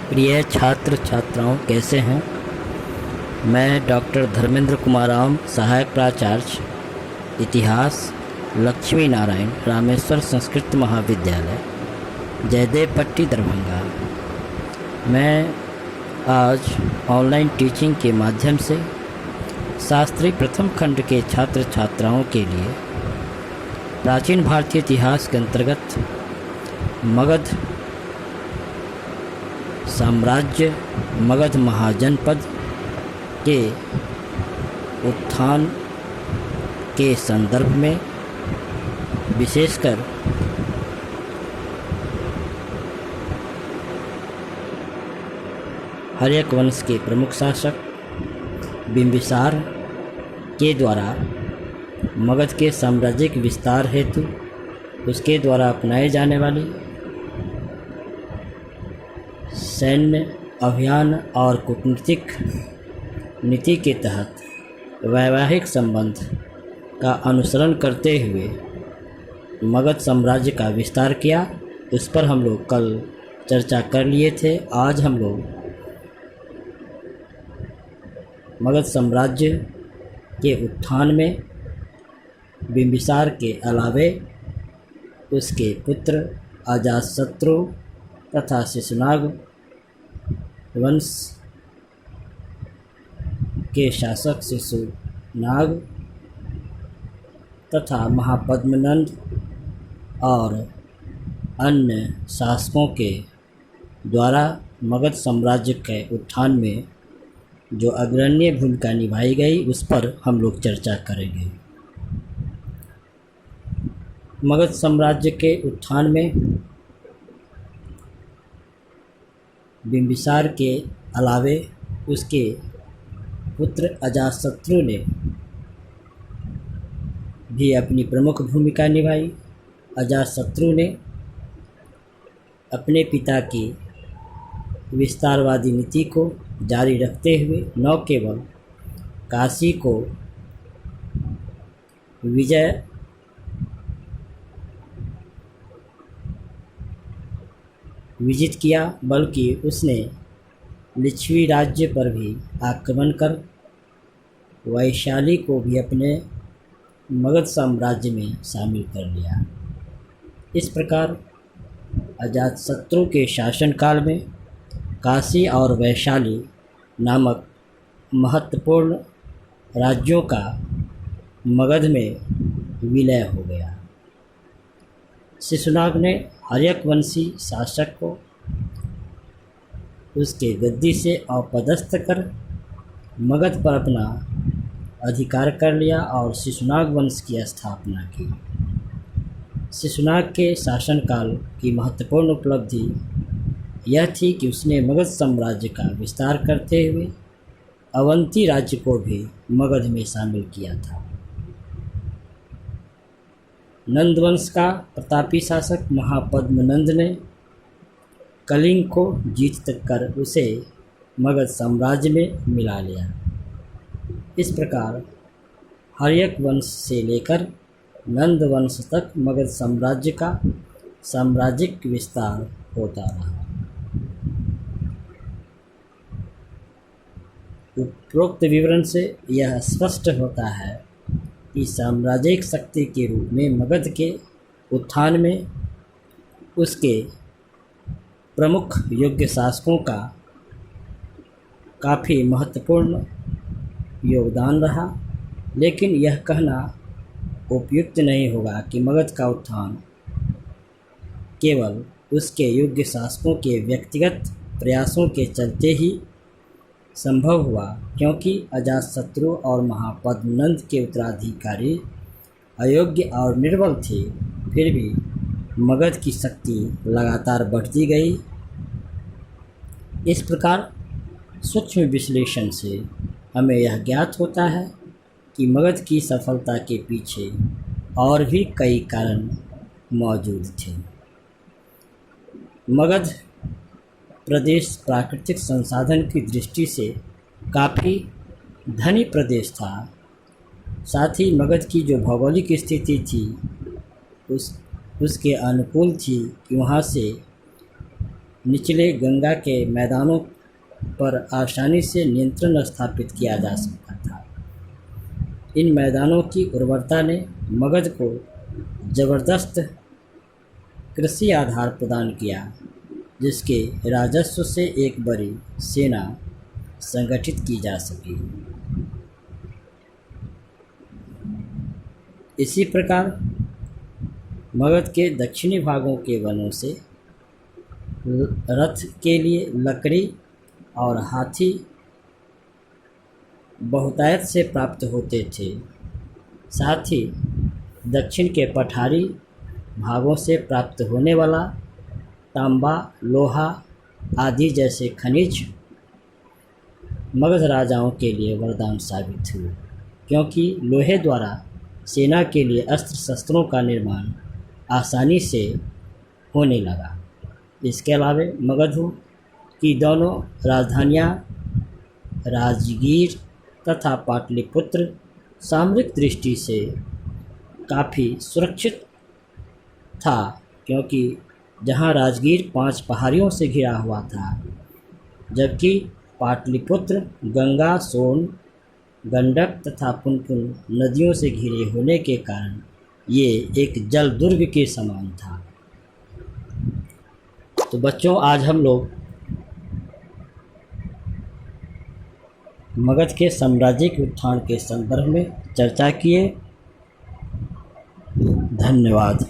प्रिय छात्र छात्राओं, कैसे हैं? मैं डॉक्टर धर्मेंद्र कुमार राम, सहायक प्राचार्य इतिहास, लक्ष्मी नारायण रामेश्वर संस्कृत महाविद्यालय, जयदेव पट्टी, दरभंगा। मैं आज ऑनलाइन टीचिंग के माध्यम से शास्त्री प्रथम खंड के छात्र छात्राओं के लिए प्राचीन भारतीय इतिहास के अंतर्गत मगध साम्राज्य, मगध महाजनपद के उत्थान के संदर्भ में विशेषकर हर्यक वंश के प्रमुख शासक बिंबिसार के द्वारा मगध के साम्राज्यिक विस्तार हेतु उसके द्वारा अपनाए जाने वाली सैन्य अभियान और कूटनीतिक नीति के तहत वैवाहिक संबंध का अनुसरण करते हुए मगध साम्राज्य का विस्तार किया। उस पर हम लोग कल चर्चा कर लिए थे। आज हम लोग मगध साम्राज्य के उत्थान में बिंबिसार के अलावे उसके पुत्र अजातशत्रु तथा शिशुनाग वंश के शासक शिशुनाग तथा महापद्मनंद और अन्य शासकों के द्वारा मगध साम्राज्य के उत्थान में जो अग्रणी भूमिका निभाई गई, उस पर हम लोग चर्चा करेंगे। मगध साम्राज्य के उत्थान में बिंबिसार के अलावे उसके पुत्र अजातशत्रु ने भी अपनी प्रमुख भूमिका निभाई। अजातशत्रु ने अपने पिता की विस्तारवादी नीति को जारी रखते हुए न केवल काशी को विजित किया, बल्कि उसने लिच्छवी राज्य पर भी आक्रमण कर वैशाली को भी अपने मगध साम्राज्य में शामिल कर लिया। इस प्रकार अजातशत्रु के शासनकाल में काशी और वैशाली नामक महत्वपूर्ण राज्यों का मगध में विलय हो गया। शिशुनाग ने हर्यक वंशी शासक को उसके गद्दी से अपदस्थ कर मगध पर अपना अधिकार कर लिया और शिशुनाग वंश की स्थापना की। शिशुनाग के शासनकाल की महत्वपूर्ण उपलब्धि यह थी कि उसने मगध साम्राज्य का विस्तार करते हुए अवंती राज्य को भी मगध में शामिल किया था। नंदवंश का प्रतापी शासक महापद्मनंद ने कलिंग को जीत कर उसे मगध साम्राज्य में मिला लिया। इस प्रकार हर्यक वंश से लेकर नंद वंश तक मगध साम्राज्य का साम्राज्यिक विस्तार होता रहा। उपरोक्त विवरण से यह स्पष्ट होता है कि साम्राज्यिक शक्ति के रूप में मगध के उत्थान में उसके प्रमुख योग्य शासकों का काफ़ी महत्वपूर्ण योगदान रहा। लेकिन यह कहना उपयुक्त नहीं होगा कि मगध का उत्थान केवल उसके योग्य शासकों के व्यक्तिगत प्रयासों के चलते ही संभव हुआ, क्योंकि अजातशत्रु और महापद्मनंद के उत्तराधिकारी अयोग्य और निर्बल थे। फिर भी मगध की शक्ति लगातार बढ़ती गई। इस प्रकार सूक्ष्म विश्लेषण से हमें यह ज्ञात होता है कि मगध की सफलता के पीछे और भी कई कारण मौजूद थे। मगध प्रदेश प्राकृतिक संसाधन की दृष्टि से काफ़ी धनी प्रदेश था। साथ ही मगध की जो भौगोलिक स्थिति थी उसके अनुकूल थी कि वहाँ से निचले गंगा के मैदानों पर आसानी से नियंत्रण स्थापित किया जा सकता था। इन मैदानों की उर्वरता ने मगध को जबरदस्त कृषि आधार प्रदान किया, जिसके राजस्व से एक बड़ी सेना संगठित की जा सकी। इसी प्रकार मगध के दक्षिणी भागों के वनों से रथ के लिए लकड़ी और हाथी बहुतायत से प्राप्त होते थे। साथ ही दक्षिण के पठारी भागों से प्राप्त होने वाला तांबा, लोहा आदि जैसे खनिज मगध राजाओं के लिए वरदान साबित हुए, क्योंकि लोहे द्वारा सेना के लिए अस्त्र शस्त्रों का निर्माण आसानी से होने लगा। इसके अलावा मगध की दोनों राजधानियां राजगीर तथा पाटलिपुत्र सामरिक दृष्टि से काफ़ी सुरक्षित था, क्योंकि जहां राजगीर 5 पहाड़ियों से घिरा हुआ था, जबकि पाटलिपुत्र गंगा, सोन, गंडक तथा पुनपुन नदियों से घिरे होने के कारण ये एक जल दुर्ग के समान था। तो बच्चों, आज हम लोग मगध के साम्राज्य के उत्थान के संदर्भ में चर्चा किए। धन्यवाद।